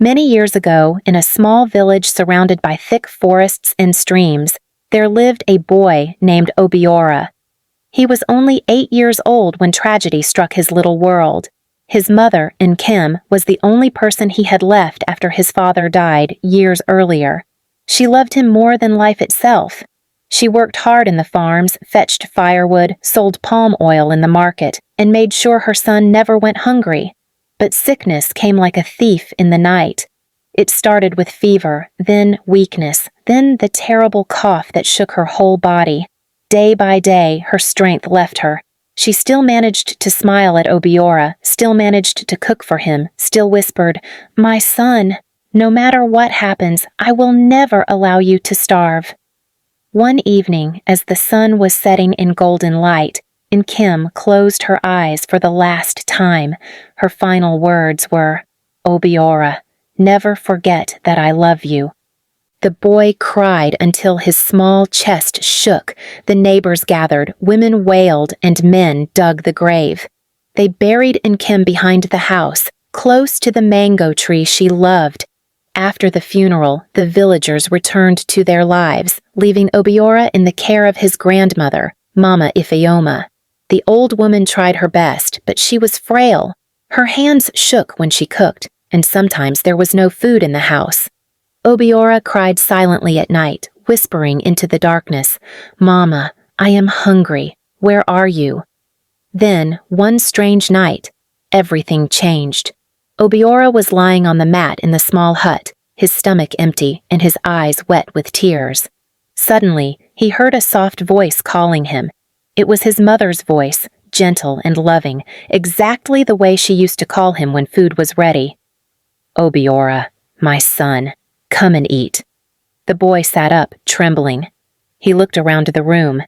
Many years ago, in a small village surrounded by thick forests and streams, there lived a boy named Obiora. He was only 8 years old when tragedy struck his little world. His mother, Enkay, was the only person he had left after his father died years earlier. She loved him more than life itself. She worked hard in the farms, fetched firewood, sold palm oil in the market, and made sure her son never went hungry. But sickness came like a thief in the night. It started with fever, then weakness, then the terrible cough that shook her whole body. Day by day, her strength left her. She still managed to smile at Obiora, still managed to cook for him, still whispered, "My son, no matter what happens, I will never allow you to starve." One evening, as the sun was setting in golden light, Enkay closed her eyes for the last time. Her final words were, "Obiora, never forget that I love you." The boy cried until his small chest shook. The neighbors gathered, women wailed, and men dug the grave. They buried Enkay behind the house, close to the mango tree she loved. After the funeral, the villagers returned to their lives, leaving Obiora in the care of his grandmother, Mama Ifeoma. The old woman tried her best, but she was frail. Her hands shook when she cooked, and sometimes there was no food in the house. Obiora cried silently at night, whispering into the darkness, "Mama, I am hungry. Where are you?" Then, one strange night, everything changed. Obiora was lying on the mat in the small hut, his stomach empty and his eyes wet with tears. Suddenly, he heard a soft voice calling him. It was his mother's voice, gentle and loving, exactly the way she used to call him when food was ready. "Obiora, my son, come and eat." The boy sat up, trembling. He looked around the room.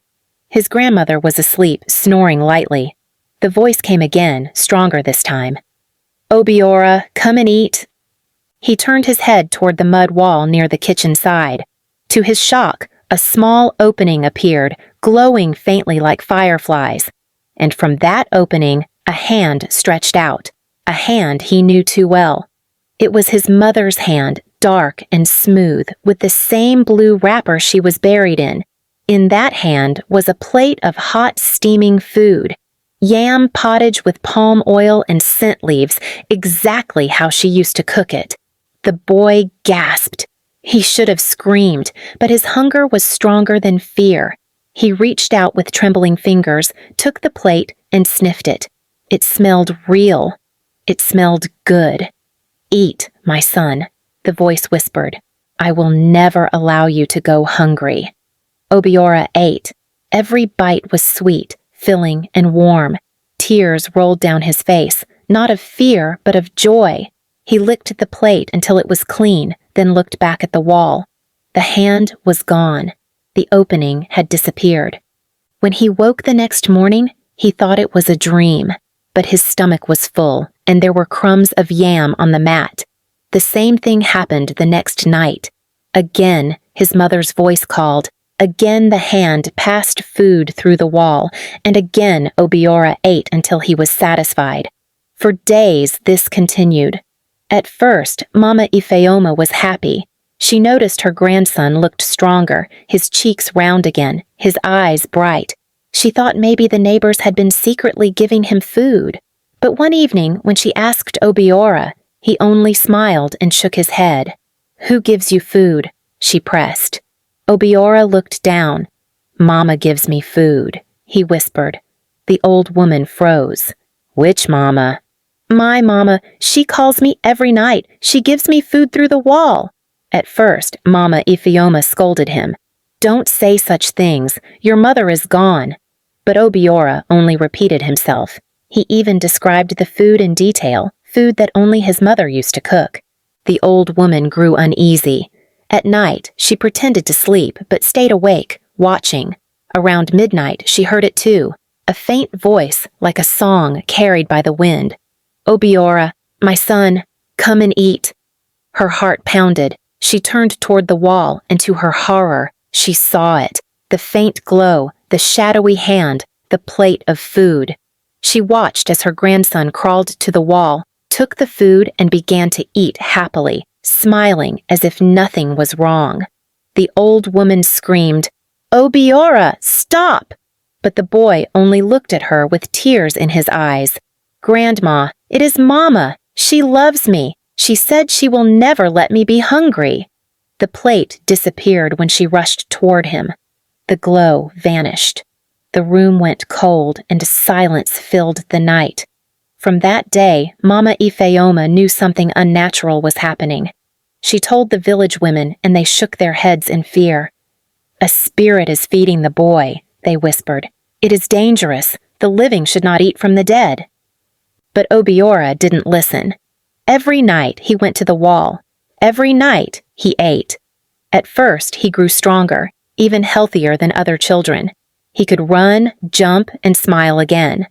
His grandmother was asleep, snoring lightly. The voice came again, stronger this time. "Obiora, come and eat." He turned his head toward the mud wall near the kitchen side. To his shock, a small opening appeared, glowing faintly like fireflies. And from that opening, a hand stretched out, a hand he knew too well. It was his mother's hand, dark and smooth, with the same blue wrapper she was buried in. In that hand was a plate of hot, steaming food. Yam pottage with palm oil and scent leaves, exactly how she used to cook it. The boy gasped. He should have screamed, but his hunger was stronger than fear. He reached out with trembling fingers, took the plate, and sniffed it. It smelled real. It smelled good. "Eat, my son," the voice whispered. "I will never allow you to go hungry." Obiora ate. Every bite was sweet, filling, and warm. Tears rolled down his face, not of fear, but of joy. He licked the plate until it was clean, then looked back at the wall. The hand was gone. The opening had disappeared. When he woke the next morning, he thought it was a dream, but his stomach was full, and there were crumbs of yam on the mat. The same thing happened the next night. Again, his mother's voice called. Again the hand passed food through the wall, and again Obiora ate until he was satisfied. For days this continued. At first, Mama Ifeoma was happy. She noticed her grandson looked stronger, his cheeks round again, his eyes bright. She thought maybe the neighbors had been secretly giving him food. But one evening, when she asked Obiora, he only smiled and shook his head. "Who gives you food?" she pressed. Obiora looked down. "Mama gives me food," he whispered. The old woman froze. "Which mama?" "My mama. She calls me every night. She gives me food through the wall." At first, Mama Ifeoma scolded him. "Don't say such things. Your mother is gone." But Obiora only repeated himself. He even described the food in detail, food that only his mother used to cook. The old woman grew uneasy. At night, she pretended to sleep, but stayed awake, watching. Around midnight, she heard it too, a faint voice like a song carried by the wind. "Obiora, my son, come and eat." Her heart pounded. She turned toward the wall, and to her horror, she saw it, the faint glow, the shadowy hand, the plate of food. She watched as her grandson crawled to the wall, took the food and began to eat happily, smiling as if nothing was wrong. The old woman screamed, "Obiora, stop!" But the boy only looked at her with tears in his eyes. "Grandma, it is Mama. She loves me. She said she will never let me be hungry." The plate disappeared when she rushed toward him. The glow vanished. The room went cold and silence filled the night. From that day, Mama Ifeoma knew something unnatural was happening. She told the village women, and they shook their heads in fear. "A spirit is feeding the boy," they whispered. "It is dangerous. The living should not eat from the dead." But Obiora didn't listen. Every night he went to the wall. Every night he ate. At first he grew stronger, even healthier than other children. He could run, jump, and smile again.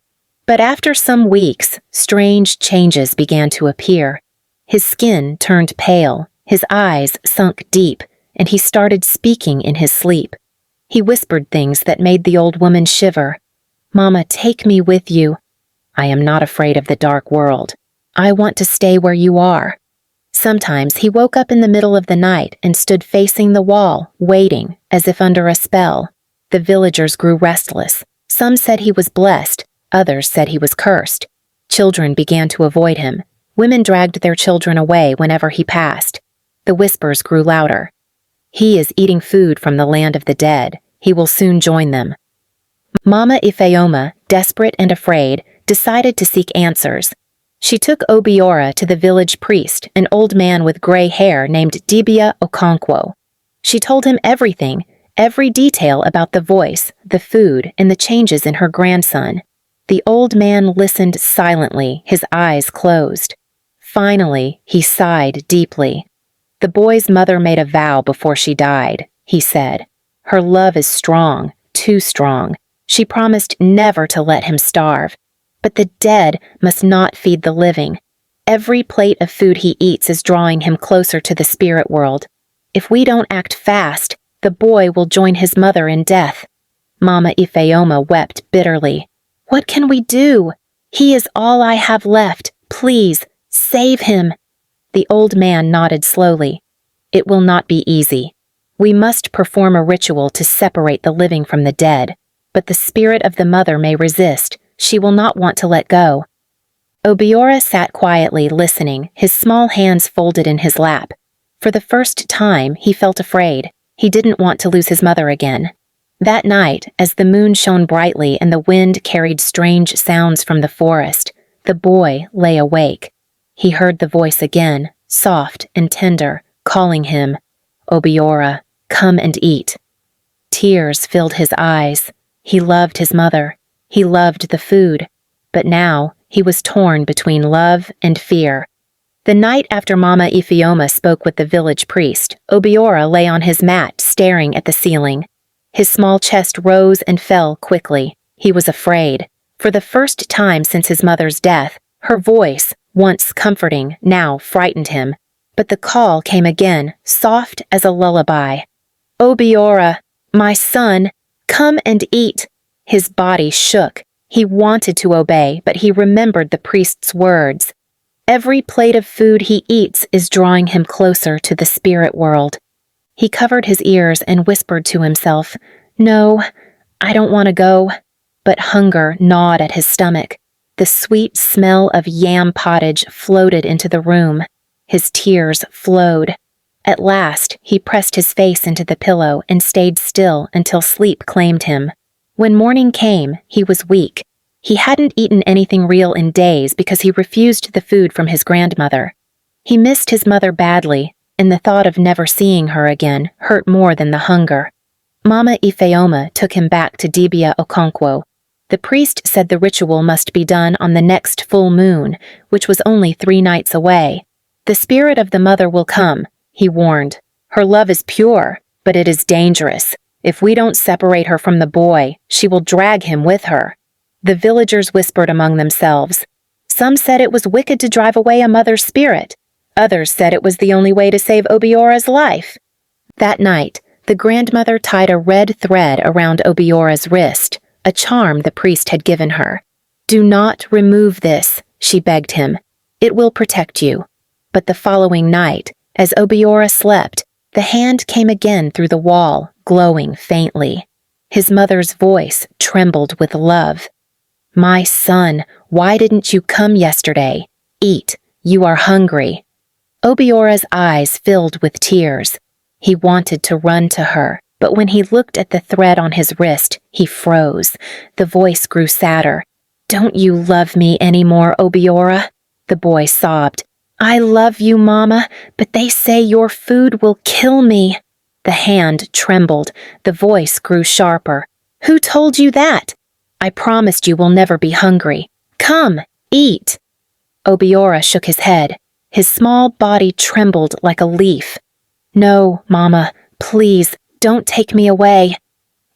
But after some weeks, strange changes began to appear. His skin turned pale, his eyes sunk deep, and he started speaking in his sleep. He whispered things that made the old woman shiver. "Mama, take me with you. I am not afraid of the dark world. I want to stay where you are." Sometimes he woke up in the middle of the night and stood facing the wall, waiting, as if under a spell. The villagers grew restless. Some said he was blessed, others said he was cursed. Children began to avoid him. Women dragged their children away whenever he passed. The whispers grew louder. "He is eating food from the land of the dead. He will soon join them." Mama Ifeoma, desperate and afraid, decided to seek answers. She took Obiora to the village priest, an old man with gray hair named Dibia Okonkwo. She told him everything, every detail about the voice, the food, and the changes in her grandson. The old man listened silently, his eyes closed. Finally, he sighed deeply. "The boy's mother made a vow before she died," he said. "Her love is strong, too strong. She promised never to let him starve. But the dead must not feed the living. Every plate of food he eats is drawing him closer to the spirit world. If we don't act fast, the boy will join his mother in death." Mama Ifeoma wept bitterly. "What can we do? He is all I have left. Please, save him." The old man nodded slowly. "It will not be easy. We must perform a ritual to separate the living from the dead. But the spirit of the mother may resist. She will not want to let go." Obiora sat quietly listening, his small hands folded in his lap. For the first time, he felt afraid. He didn't want to lose his mother again. That night, as the moon shone brightly and the wind carried strange sounds from the forest, the boy lay awake. He heard the voice again, soft and tender, calling him, "Obiora, come and eat." Tears filled his eyes. He loved his mother. He loved the food. But now, he was torn between love and fear. The night after Mama Ifeoma spoke with the village priest, Obiora lay on his mat staring at the ceiling. His small chest rose and fell quickly. He was afraid. For the first time since his mother's death, her voice, once comforting, now frightened him. But the call came again, soft as a lullaby. "Obiora, my son, come and eat." His body shook. He wanted to obey, but he remembered the priest's words. Every plate of food he eats is drawing him closer to the spirit world. He covered his ears and whispered to himself, "No, I don't want to go." But hunger gnawed at his stomach. The sweet smell of yam pottage floated into the room. His tears flowed. At last, he pressed his face into the pillow and stayed still until sleep claimed him. When morning came, he was weak. He hadn't eaten anything real in days because he refused the food from his grandmother. He missed his mother badly, and the thought of never seeing her again hurt more than the hunger. Mama Ifeoma took him back to Dibia Okonkwo. The priest said the ritual must be done on the next full moon, which was only 3 nights away. "The spirit of the mother will come," he warned. "Her love is pure, but it is dangerous. If we don't separate her from the boy, she will drag him with her." The villagers whispered among themselves. Some said it was wicked to drive away a mother's spirit. Others said it was the only way to save Obiora's life. That night, the grandmother tied a red thread around Obiora's wrist, a charm the priest had given her. "Do not remove this," she begged him. It will protect you." But the following night, as Obiora slept, the hand came again through the wall, glowing faintly. His mother's voice trembled with love. "My son, why didn't you come yesterday? Eat, you are hungry." Obiora's eyes filled with tears. He wanted to run to her, but when he looked at the thread on his wrist, he froze. The voice grew sadder. "Don't you love me anymore, Obiora?" The boy sobbed. "I love you, Mama, but they say your food will kill me." The hand trembled. The voice grew sharper. "Who told you that? I promised you will never be hungry. Come, eat." Obiora shook his head. His small body trembled like a leaf. "No, Mama, please, don't take me away."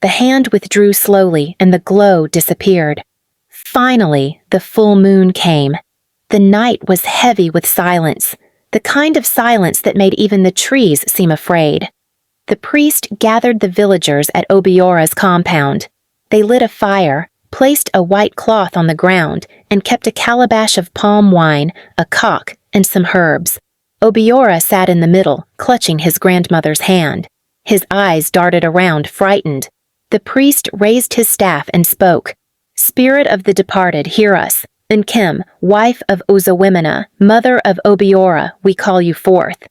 The hand withdrew slowly and the glow disappeared. Finally, the full moon came. The night was heavy with silence, the kind of silence that made even the trees seem afraid. The priest gathered the villagers at Obiora's compound. They lit a fire, placed a white cloth on the ground, and kept a calabash of palm wine, a cock, and some herbs. Obiora sat in the middle, clutching his grandmother's hand. His eyes darted around, frightened. The priest raised his staff and spoke. "Spirit of the departed, hear us. Enkay, wife of Ozawimena, mother of Obiora, we call you forth."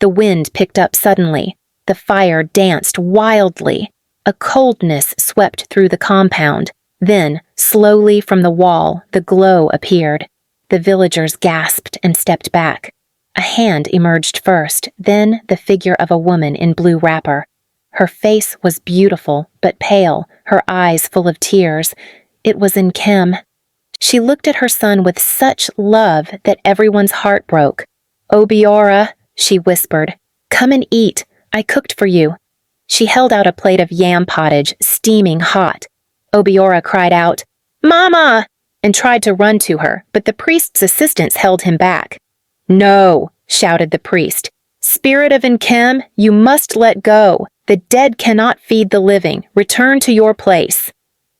The wind picked up suddenly. The fire danced wildly. A coldness swept through the compound. Then, slowly from the wall, the glow appeared. The villagers gasped and stepped back. A hand emerged first, then the figure of a woman in blue wrapper. Her face was beautiful, but pale, her eyes full of tears. It was Enkay. She looked at her son with such love that everyone's heart broke. "Obiora," she whispered, "come and eat. I cooked for you." She held out a plate of yam pottage, steaming hot. Obiora cried out, "Mama!" and tried to run to her, but the priest's assistants held him back. "No," shouted the priest. "Spirit of Enkay, you must let go. The dead cannot feed the living. Return to your place."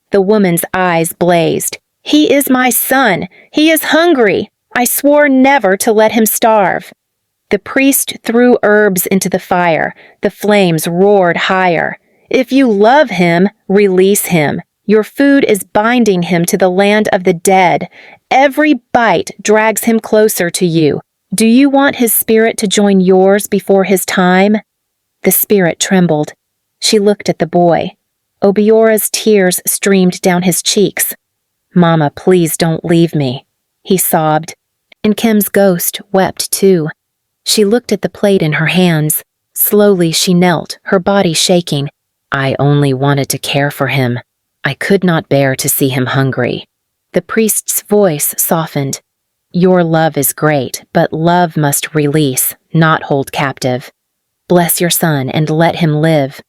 The woman's eyes blazed. "He is my son. He is hungry. I swore never to let him starve." The priest threw herbs into the fire. The flames roared higher. "If you love him, release him. Your food is binding him to the land of the dead. Every bite drags him closer to you. Do you want his spirit to join yours before his time?" The spirit trembled. She looked at the boy. Obiora's tears streamed down his cheeks. "Mama, please don't leave me," he sobbed. Enkay's ghost wept too. She looked at the plate in her hands. Slowly she knelt, her body shaking. "I only wanted to care for him. I could not bear to see him hungry." The priest's voice softened. "Your love is great, but love must release, not hold captive. Bless your son and let him live.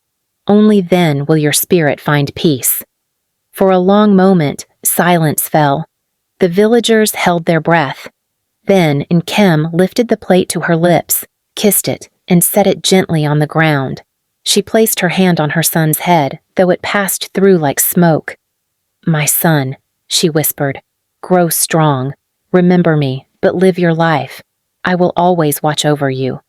Only then will your spirit find peace." For a long moment, silence fell. The villagers held their breath. Then Enkay lifted the plate to her lips, kissed it, and set it gently on the ground. She placed her hand on her son's head, though it passed through like smoke. "My son," she whispered, "grow strong. Remember me, but live your life. I will always watch over you."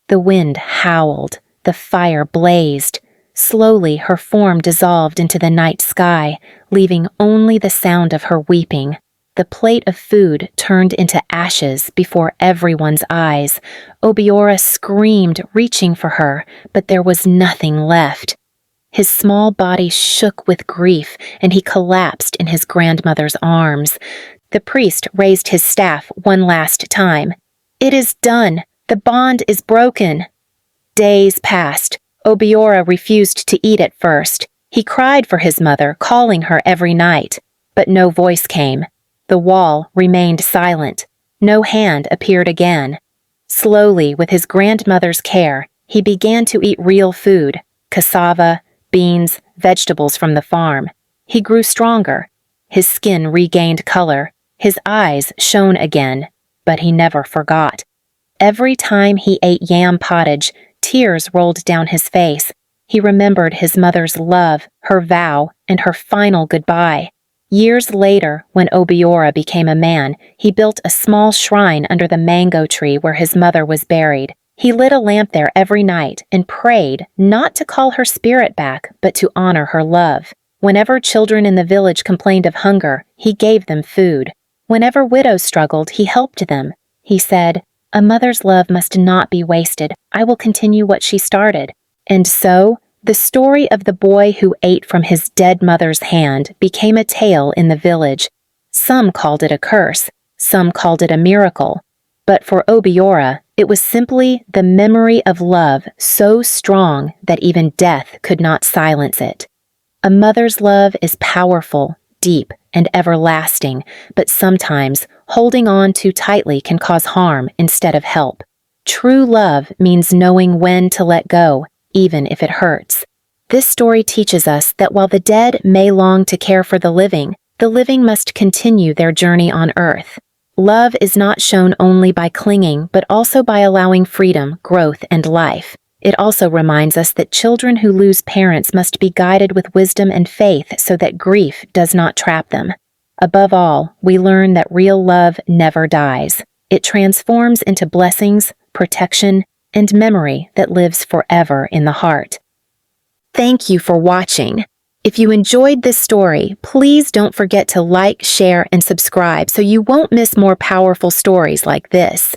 The wind howled. The fire blazed. Slowly her form dissolved into the night sky, leaving only the sound of her weeping. The plate of food turned into ashes before everyone's eyes. Obiora screamed, reaching for her, but there was nothing left. His small body shook with grief, and he collapsed in his grandmother's arms. The priest raised his staff one last time. "It is done. The bond is broken." Days passed. Obiora refused to eat at first. He cried for his mother, calling her every night. But no voice came. The wall remained silent. No hand appeared again. Slowly, with his grandmother's care, he began to eat real food, cassava, beans, vegetables from the farm. He grew stronger. His skin regained color. His eyes shone again, but he never forgot. Every time he ate yam pottage, tears rolled down his face. He remembered his mother's love, her vow, and her final goodbye. Years later, when Obiora became a man, he built a small shrine under the mango tree where his mother was buried. He lit a lamp there every night and prayed not to call her spirit back, but to honor her love. Whenever children in the village complained of hunger, he gave them food. Whenever widows struggled, he helped them. He said, "A mother's love must not be wasted. I will continue what she started." And so, the story of the boy who ate from his dead mother's hand became a tale in the village. Some called it a curse, some called it a miracle. But for Obiora, it was simply the memory of love so strong that even death could not silence it. A mother's love is powerful, deep, and everlasting, but sometimes holding on too tightly can cause harm instead of help. True love means knowing when to let go, even if it hurts. This story teaches us that while the dead may long to care for the living must continue their journey on earth. Love is not shown only by clinging, but also by allowing freedom, growth, and life. It also reminds us that children who lose parents must be guided with wisdom and faith so that grief does not trap them. Above all, we learn that real love never dies. It transforms into blessings, protection, and memory that lives forever in the heart. Thank you for watching. If you enjoyed this story, please don't forget to like, share, and subscribe so you won't miss more powerful stories like this.